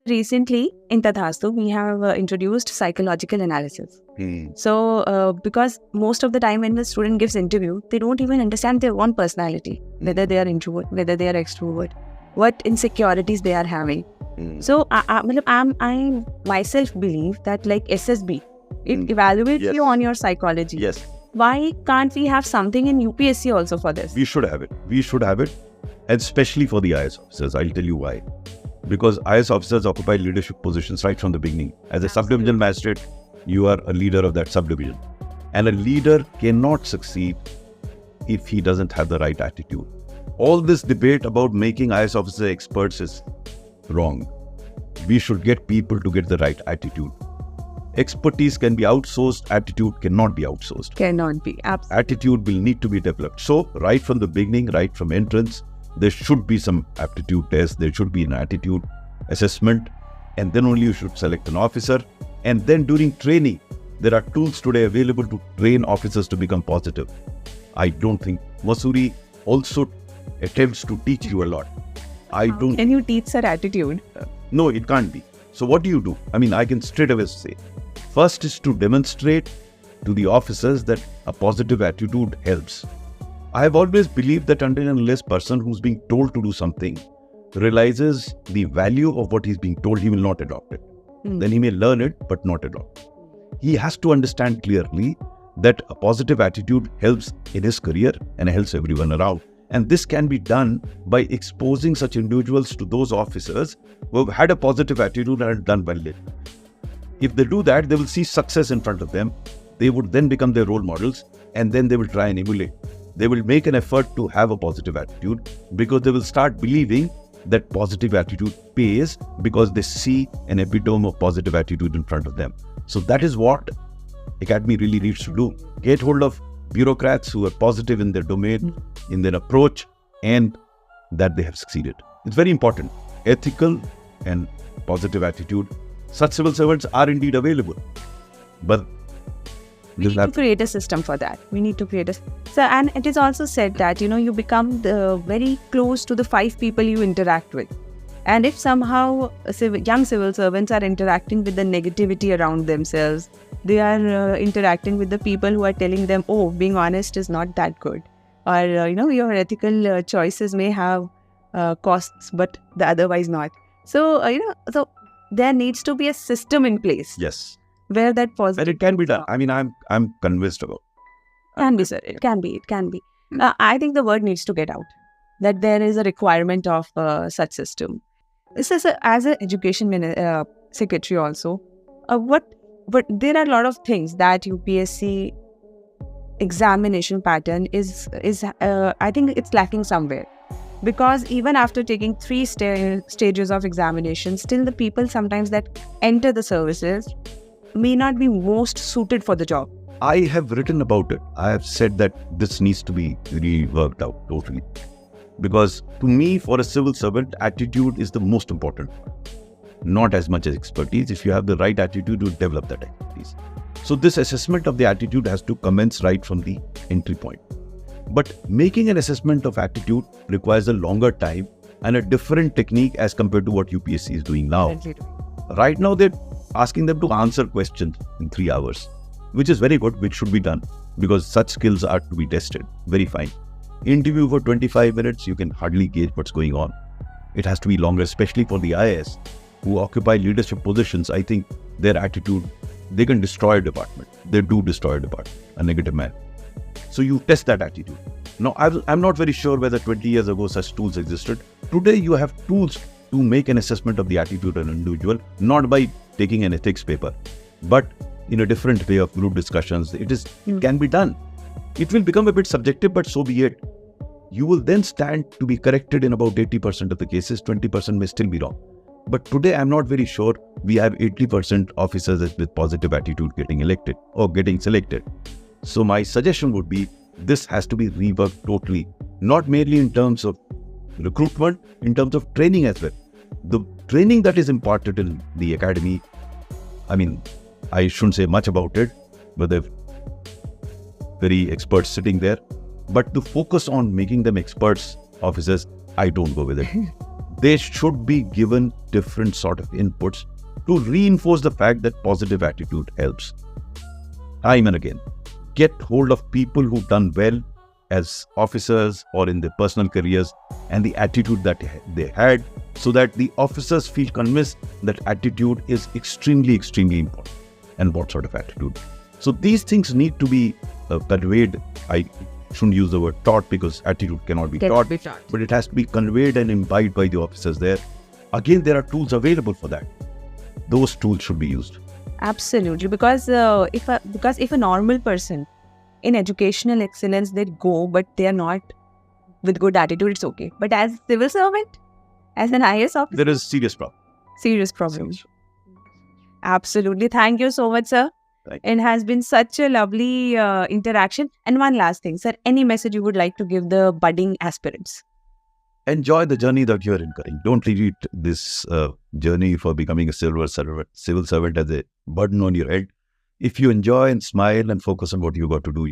Recently, in Tathastu, we have introduced psychological analysis. So, because most of the time when the student gives interview, they don't even understand their own personality, whether they are introvert, whether they are extrovert, what insecurities they are having. So, I myself believe that like SSB, it evaluates Yes. you on your psychology. Yes, Why can't we have something in UPSC also for this? we should have it. We should have it, and especially for the IS officers. I'll tell you why. Because IS officers occupy leadership positions right from the beginning. As a subdivision magistrate, you are a leader of that subdivision. And a leader cannot succeed if he doesn't have the right attitude. All this debate about making IS officers experts is wrong. We should get people to get the right attitude. Expertise can be outsourced, attitude cannot be outsourced. Cannot be. Absolutely. Attitude will need to be developed. So, right from the beginning, right from entrance, there should be some aptitude test, there should be an attitude assessment, and then only you should select an officer. And then during training, there are tools today available to train officers to become positive. I don't think Mussoorie also attempts to teach you a lot. Can you teach their attitude? No, it can't be. So what do? I mean, I can straight away say, first is to demonstrate to the officers that a positive attitude helps. I have always believed that until and unless person who's being told to do something realizes the value of what he's being told, he will not adopt it. Then he may learn it, but not adopt. He has to understand clearly that a positive attitude helps in his career and helps everyone around. And this can be done by exposing such individuals to those officers who have had a positive attitude and have done well. If they do that, they will see success in front of them. They would then become their role models, and then they will try and emulate. They will make an effort to have a positive attitude because they will start believing that positive attitude pays because they see an epitome of positive attitude in front of them. So that is what Academy really needs to do. Get hold of bureaucrats who are positive in their domain, in their approach, and that they have succeeded. It's very important. Ethical and positive attitude. Such civil servants are indeed available. But we need to create a system for that. We need to create a... So, and it is also said that, you become very close to the 5 people you interact with. And if somehow young civil servants are interacting with the negativity around themselves, they are interacting with the people who are telling them, oh, being honest is not that good. Or, your ethical choices may have costs, but the otherwise not. So, so there needs to be a system in place. yes, Where that positive... and it can be done. I mean, I'm convinced about it. Can be, sir. It can be. I think the word needs to get out that there is a requirement of such system. This is as an education secretary also. But there are a lot of things that UPSC examination pattern is I think it's lacking somewhere. Because even after taking 3 stages of examination, still the people sometimes that enter the services may not be most suited for the job. I have written about it. I have said that this needs to be reworked out totally. Because to me, for a civil servant, attitude is the most important part. Not as much as expertise. If you have the right attitude, you develop that expertise. So this assessment of the attitude has to commence right from the entry point. But making an assessment of attitude requires a longer time and a different technique as compared to what UPSC is doing now. Right now, they're asking them to answer questions in 3 hours, which is very good, which should be done because such skills are to be tested. Very fine. Interview for 25 minutes, you can hardly gauge what's going on. It has to be longer, especially for the IS who occupy leadership positions. I think their attitude, they can destroy a department. They do destroy a department, a negative man. So you test that attitude. Now, I'm not very sure whether 20 years ago such tools existed. Today, you have tools to make an assessment of the attitude of an individual, not by taking an ethics paper, but in a different way of group discussions. It can be done. It will become a bit subjective, but so be it. You will then stand to be corrected in about 80% of the cases. 20% may still be wrong. But today, I'm not very sure we have 80% officers with positive attitude getting elected or getting selected. So my suggestion would be, this has to be reworked totally, not merely in terms of recruitment, in terms of training as well. The training that is imparted in the academy, I mean, I shouldn't say much about it, but they're very experts sitting there. But to focus on making them experts officers, I don't go with it. they should be given different sort of inputs to reinforce the fact that positive attitude helps. Time and again, get hold of people who've done well as officers or in their personal careers and the attitude that they had, so that the officers feel convinced that attitude is extremely, extremely important. And what sort of attitude? So these things need to be conveyed. I shouldn't use the word taught, because attitude cannot be taught, but it has to be conveyed and imbibed by the officers there. Again, there are tools available for that. Those tools should be used. Absolutely, because if a normal person in educational excellence, they go, but they are not with good attitude, it's okay. But as civil servant, as an IS officer, There is serious problem. Serious problem. Absolutely. Thank you so much, sir. It has been such a lovely interaction. And one last thing, sir, any message you would like to give the budding aspirants? Enjoy the journey that you are incurring. Don't treat this journey for becoming a civil servant as a burden on your head. If you enjoy and smile and focus on what you got to do, you